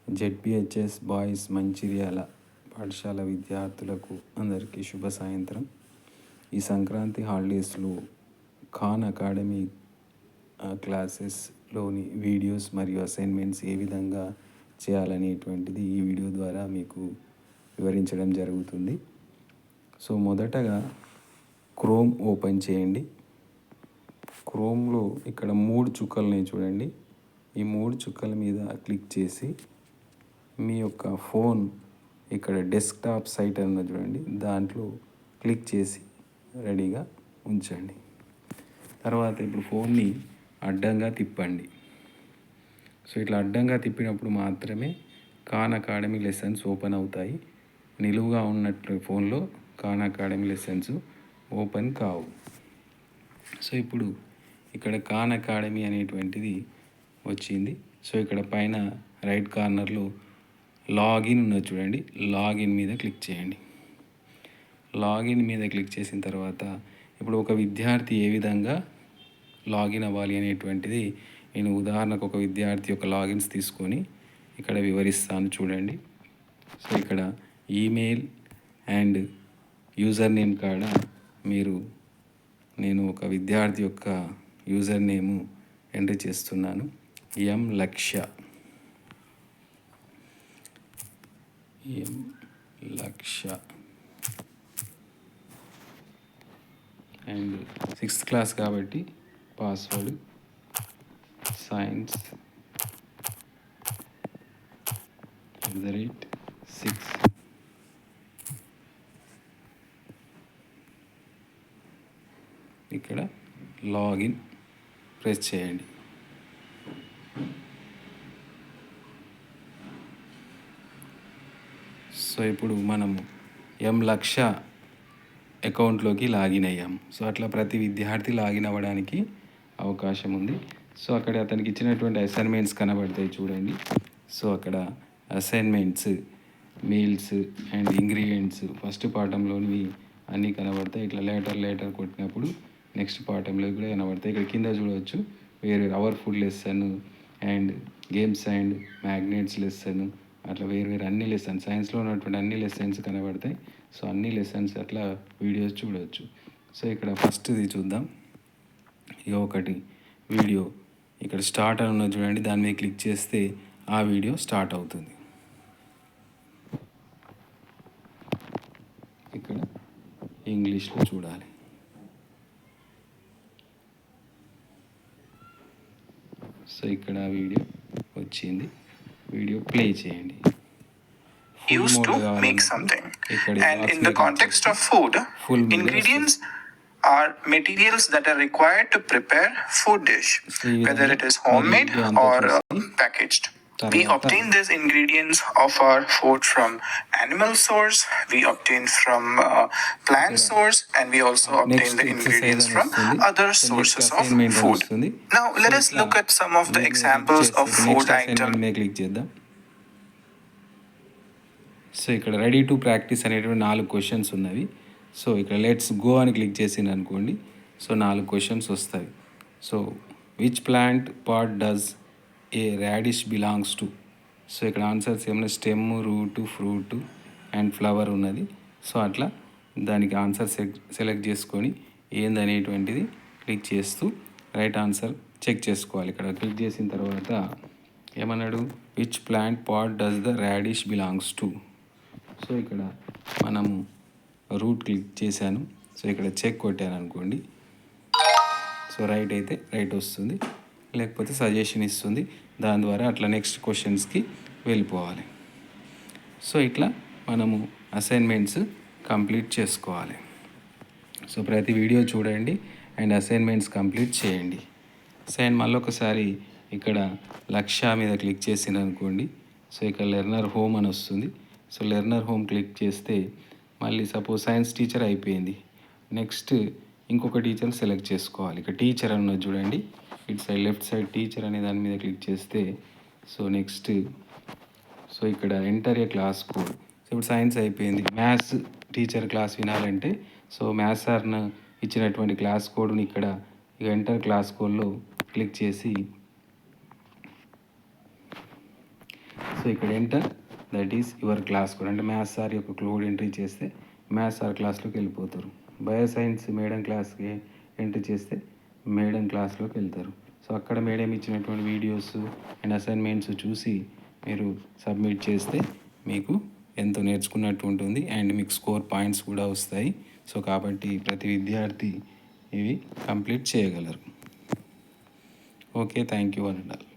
ZPHS boys Mancherial పాఠశాల విద్యార్థులకు అందరికీ శుభ సాయంత్రం. ఈ సంక్రాంతి హాలిడేస్లో ఖాన్ అకాడమీ క్లాసెస్లోని వీడియోస్ మరియు అసైన్మెంట్స్ ఏ విధంగా చేయాలనేటువంటిది ఈ వీడియో ద్వారా మీకు వివరించడం జరుగుతుంది. సో మొదటగా క్రోమ్ ఓపెన్ చేయండి. క్రోమ్లో ఇక్కడ 3 చుక్కల్ని చూడండి. ఈ 3 చుక్కల మీద క్లిక్ చేసి మీ యొక్క ఫోన్ ఇక్కడ డెస్క్టాప్ సైట్ అని చూడండి, దాంట్లో క్లిక్ చేసి రెడీగా ఉంచండి. తర్వాత ఇప్పుడు ఫోన్ని అడ్డంగా తిప్పండి. సో ఇట్లా అడ్డంగా తిప్పినప్పుడు మాత్రమే ఖాన్ అకాడమీ లెసన్స్ ఓపెన్ అవుతాయి. నిలువుగా ఉన్నట్లు ఫోన్లో ఖాన్ అకాడమీ లెసన్స్ ఓపెన్ కావు. సో ఇప్పుడు ఇక్కడ ఖాన్ అకాడమీ అనేటువంటిది వచ్చింది. సో ఇక్కడ పైన రైట్ కార్నర్లో లాగిన్ ఉన్నది చూడండి, లాగిన్ మీద క్లిక్ చేయండి. లాగిన్ మీద క్లిక్ చేసిన తర్వాత ఇప్పుడు ఒక విద్యార్థి ఏ విధంగా లాగిన్ అవ్వాలి అనేటువంటిది నేను ఉదాహరణకు ఒక విద్యార్థి యొక్క లాగిన్స్ తీసుకొని ఇక్కడ వివరిస్తాను చూడండి. సో ఇక్కడ ఈమెయిల్ అండ్ యూజర్ నేమ్ కాడ నేను ఒక విద్యార్థి యొక్క యూజర్ నేము ఎంటర్ చేస్తున్నాను. లక్ష్య అండ్ 6th క్లాస్ కాబట్టి పాస్వర్డ్ science @6. ఇక్కడ లాగిన్ ప్రెస్ చేయండి. సో ఇప్పుడు మనము లక్ష అకౌంట్లోకి లాగిన్ అయ్యాము. సో అట్లా ప్రతి విద్యార్థి లాగిన్ అవ్వడానికి అవకాశం ఉంది. సో అక్కడ అతనికి ఇచ్చినటువంటి అసైన్మెంట్స్ కనబడతాయి చూడండి. సో అక్కడ assignments, meals and ingredients first పాఠంలోనివి అన్నీ కనబడతాయి. ఇట్లా లేటర్ కొట్టినప్పుడు నెక్స్ట్ పాఠంలో కూడా కనబడతాయి. ఇక్కడ కింద చూడవచ్చు వేరే our food lesson and games and magnets lesson, అట్లా వేరు అన్ని లెసన్స్, సైన్స్లో ఉన్నటువంటి అన్ని లెసన్స్ కనబడతాయి. సో అన్ని లెసన్స్ అట్లా వీడియోస్ చూడవచ్చు. సో ఇక్కడ ఫస్ట్ది చూద్దాం. ఇక ఒకటి వీడియో ఇక్కడ స్టార్ట్ అని ఉన్నది చూడండి, దాని మీద క్లిక్ చేస్తే ఆ వీడియో స్టార్ట్ అవుతుంది. ఇక్కడ ఇంగ్లీష్లో చూడాలి. సో ఇక్కడ వీడియో వచ్చింది, వీడియో ప్లే చేయండి. Used to make something, and in the context of food, ingredients are materials that are required to prepare food dish, whether it is homemade or packaged. We obtain these ingredients of our food from animal source, we obtain from plant source, and we also obtain the ingredients from other sources of food. Now let us look at some of the examples of food items. So ఇక్కడ ready to practice అనేటువంటి 4 questions ఉన్నవి. So ఇక్కడ let's go అని click చేసింది అనుకోండి, so 4 questions వస్తాయి. So which plant part does a radish belongs to? So ఇక్కడ answers ఏమైనా stem, root, fruit and flower ఉన్నది. సో అట్లా దానికి ఆన్సర్ సెలెక్ట్ చేసుకొని ఏందనేటువంటిది క్లిక్ చేస్తూ రైట్ ఆన్సర్ చెక్ చేసుకోవాలి. ఇక్కడ క్లిక్ చేసిన తర్వాత ఏమన్నాడు, which plant part does the radish belongs to? So ఇక్కడ మనము రూట్ క్లిక్ చేశాను. సో ఇక్కడ చెక్ కొట్టాను అనుకోండి, సో రైట్ అయితే రైట్ వస్తుంది, లేకపోతే సజెషన్ ఇస్తుంది. దాని ద్వారా అట్లా నెక్స్ట్ క్వశ్చన్స్కి వెళ్ళిపోవాలి. సో ఇట్లా మనము అసైన్మెంట్స్ కంప్లీట్ చేసుకోవాలి. సో ప్రతి వీడియో చూడండి అండ్ అసైన్మెంట్స్ కంప్లీట్ చేయండి. మళ్ళీ ఒకసారి ఇక్కడ లక్ష్య మీద క్లిక్ చేసింది అనుకోండి, సో ఇక్కడ లెర్నర్ హోమ్ అని వస్తుంది. సో లెర్నర్ హోమ్ క్లిక్ చేస్తే మళ్ళీ సపోజ్ సైన్స్ టీచర్ అయిపోయింది, నెక్స్ట్ ఇంకొక టీచర్ సెలెక్ట్ చేసుకోవాలి. ఇక్కడ టీచర్ అన్నది చూడండి, ఇటు సైడ్ లెఫ్ట్ సైడ్ టీచర్ అనే దాని మీద క్లిక్ చేస్తే సో నెక్స్ట్ సో ఇక్కడ enter a class code. So ఇప్పుడు సైన్స్ అయిపోయింది, మ్యాథ్స్ టీచర్ క్లాస్ వినాలంటే సో మ్యాథ్స్ సార్ను ఇచ్చినటువంటి క్లాస్ కోడ్ని ఇక్కడ ఎంటర్ క్లాస్ కోడ్లో క్లిక్ చేసి సో ఇక్కడ enter that is your class code, అంటే మ్యాథ్స్ సార్ యొక్క కోడ్ ఎంట్రీ చేస్తే మ్యాథ్స్ సార్ క్లాస్లోకి వెళ్ళిపోతారు. బయోసైన్స్ మేడం క్లాస్కి ఎంట్రీ చేస్తే మేడం క్లాస్లోకి వెళ్తారు. సో అక్కడ మేడం ఇచ్చినటువంటి వీడియోస్ అండ్ అసైన్మెంట్స్ చూసి మీరు సబ్మిట్ చేస్తే మీకు ఎంతో నేర్చుకున్నట్టు ఉంటుంది అండ్ మీకు స్కోర్ పాయింట్స్ కూడా వస్తాయి. సో కాబట్టి ప్రతి విద్యార్థి ఇవి కంప్లీట్ చేయగలరు. Okay, thank you one and all.